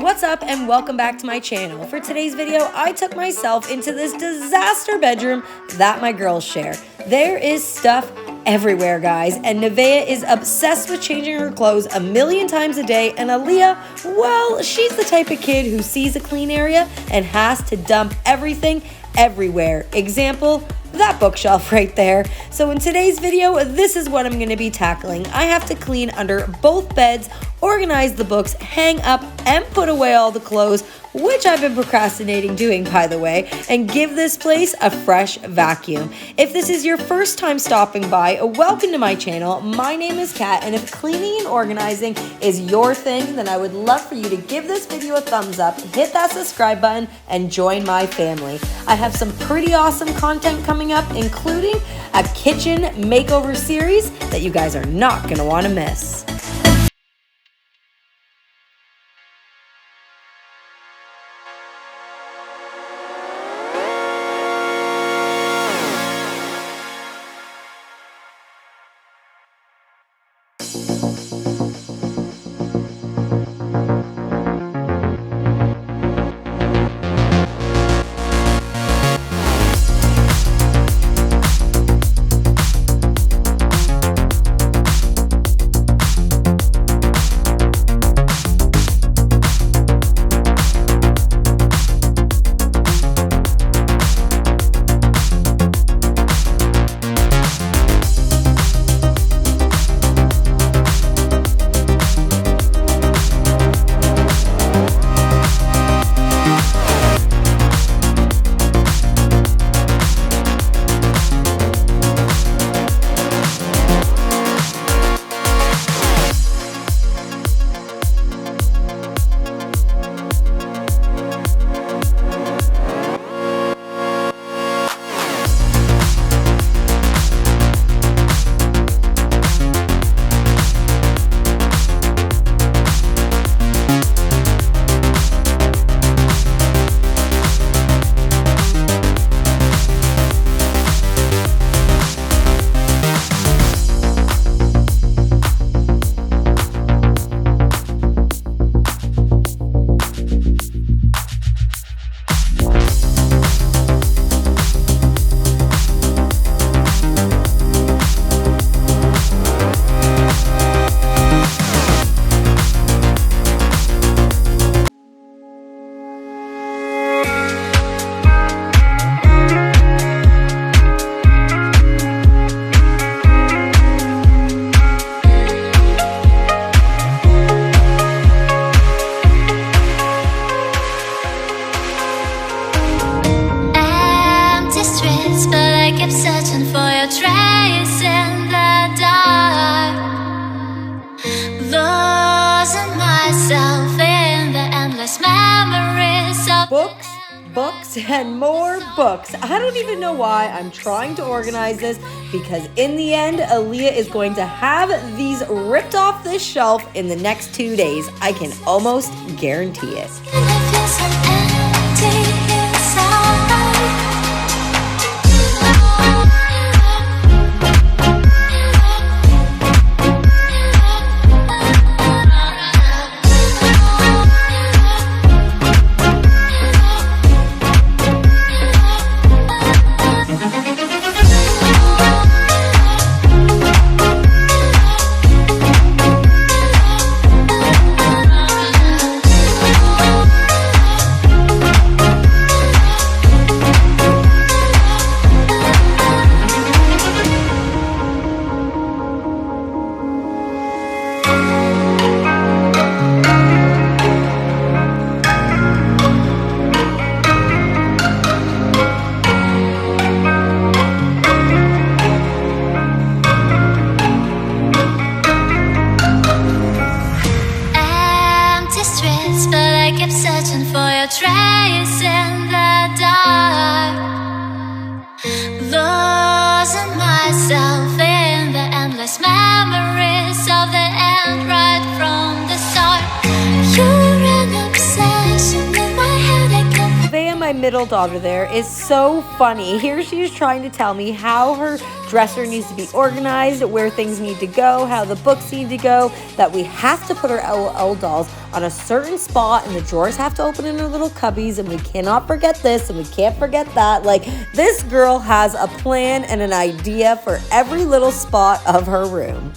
what's up and welcome back to my channel. For today's video, I took myself into this disaster bedroom that my girls share. There is stuff everywhere, guys, and Nevaeh is obsessed with changing her clothes a million times a day, and Aaliyah, well, she's the type of kid who sees a clean area and has to dump everything everywhere. Example, that bookshelf right there. So in today's video, this is what I'm going to be tackling. I have to clean under both beds, organize the books, hang up and put away all the clothes, which I've been procrastinating doing, by the way, and give this place a fresh vacuum. If this is your first time stopping by, welcome to my channel. My name is Kat, and if cleaning and organizing is your thing, then I would love for you to give this video a thumbs up, hit that subscribe button, and join my family. I have some pretty awesome content coming up, including a kitchen makeover series that you guys are not going to want to miss. Books and more books. I don't even know why I'm trying to organize this, because in the end, Aaliyah is going to have these ripped off this shelf in the next 2 days. I can almost guarantee it. middle daughter there is so funny. Here she is trying to tell me how her dresser needs to be organized, where things need to go, how the books need to go, that we have to put our LOL dolls on a certain spot and the drawers have to open in their little cubbies and we cannot forget this and we can't forget that. Like, this girl has a plan and an idea for every little spot of her room.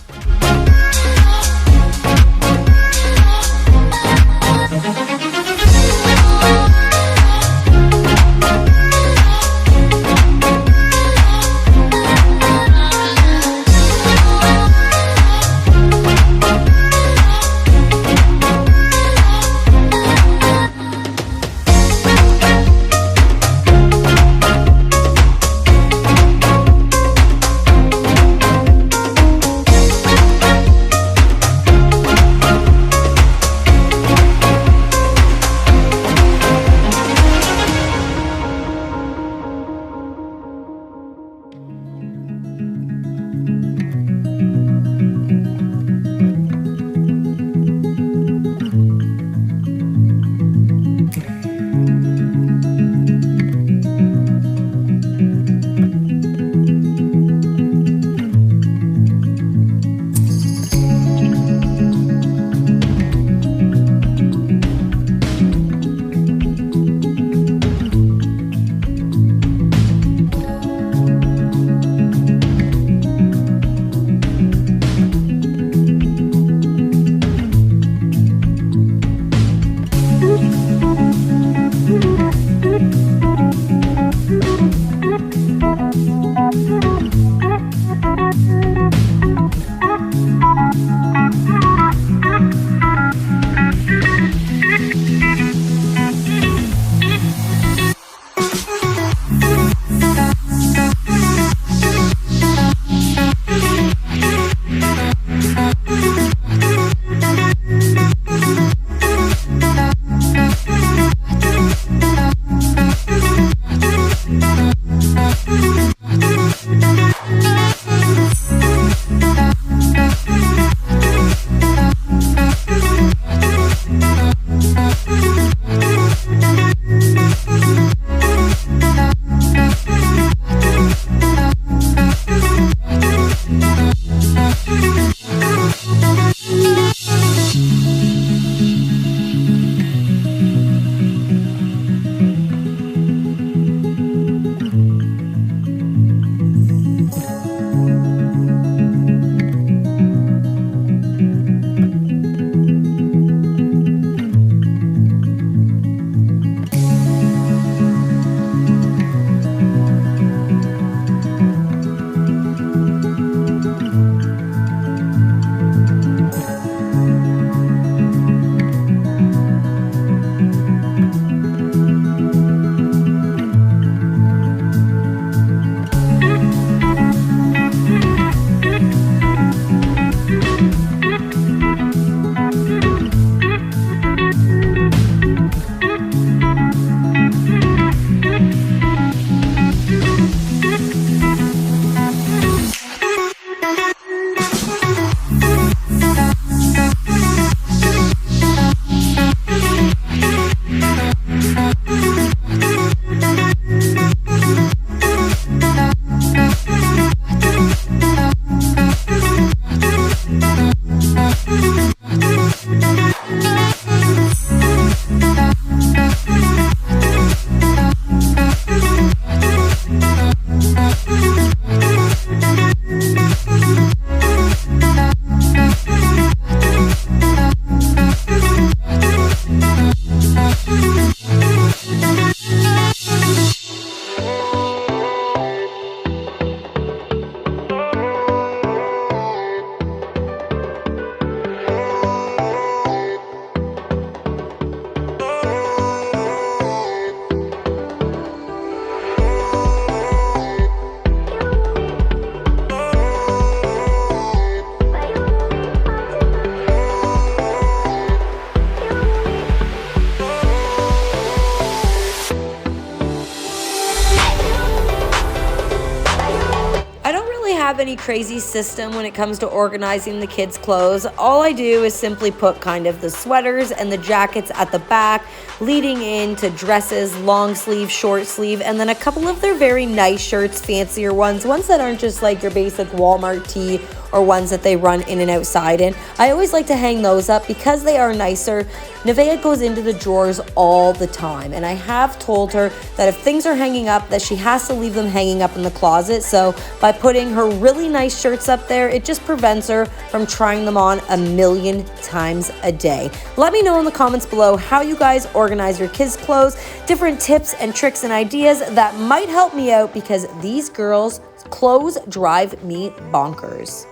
have any crazy system when it comes to organizing the kids' clothes. All I do is simply put kind of the sweaters and the jackets at the back, leading into dresses, long sleeve, short sleeve, and then a couple of their very nice shirts, fancier ones that aren't just like your basic Walmart tee or ones that they run in and outside in. I always like to hang those up because they are nicer. Nevaeh goes into the drawers all the time, and I have told her that if things are hanging up, that she has to leave them hanging up in the closet. So by putting her really nice shirts up there, it just prevents her from trying them on a million times a day. Let me know in the comments below how you guys organize your kids' clothes, different tips and tricks and ideas that might help me out, because these girls' clothes drive me bonkers.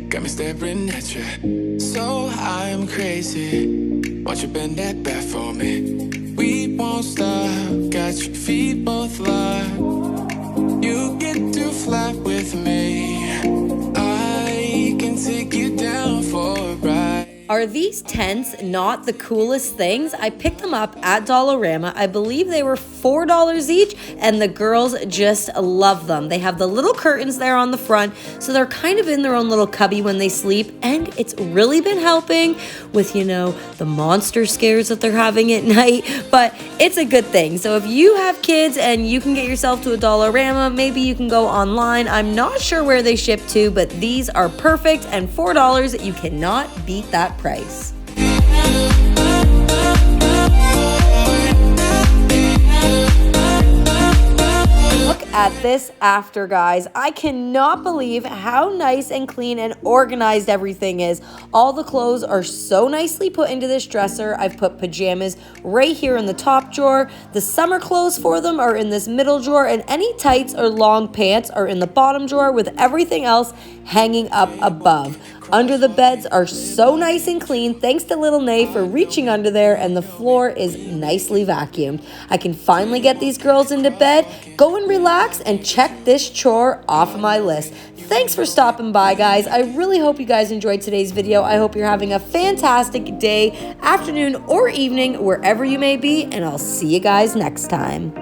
Got me staring at you, so I'm crazy. Won't you bend that back for me? We won't stop, got your feet both locked. You get to fly with me, I can take you down for a ride. Are these tents not the coolest things? I picked them up at Dollarama. I believe they were $4 each, and the girls just love them. They have the little curtains there on the front, so they're kind of in their own little cubby when they sleep, and it's really been helping with, you know, the monster scares that they're having at night, but it's a good thing. So if you have kids and you can get yourself to a Dollarama, maybe you can go online. I'm not sure where they ship to, but these are perfect, and $4, you cannot beat that price. Look at this after, guys. I cannot believe how nice and clean and organized everything is. All the clothes are so nicely put into this dresser. I've put pajamas right here in the top drawer. The summer clothes for them are in this middle drawer, and any tights or long pants are in the bottom drawer, with everything else hanging up above. Under the beds are so nice and clean, thanks to little Nay for reaching under there, and the floor is nicely vacuumed. I can finally get these girls into bed, go and relax, and check this chore off of my list. Thanks for stopping by, guys. I really hope you guys enjoyed today's video. I hope you're having a fantastic day, afternoon, or evening, wherever you may be, and I'll see you guys next time.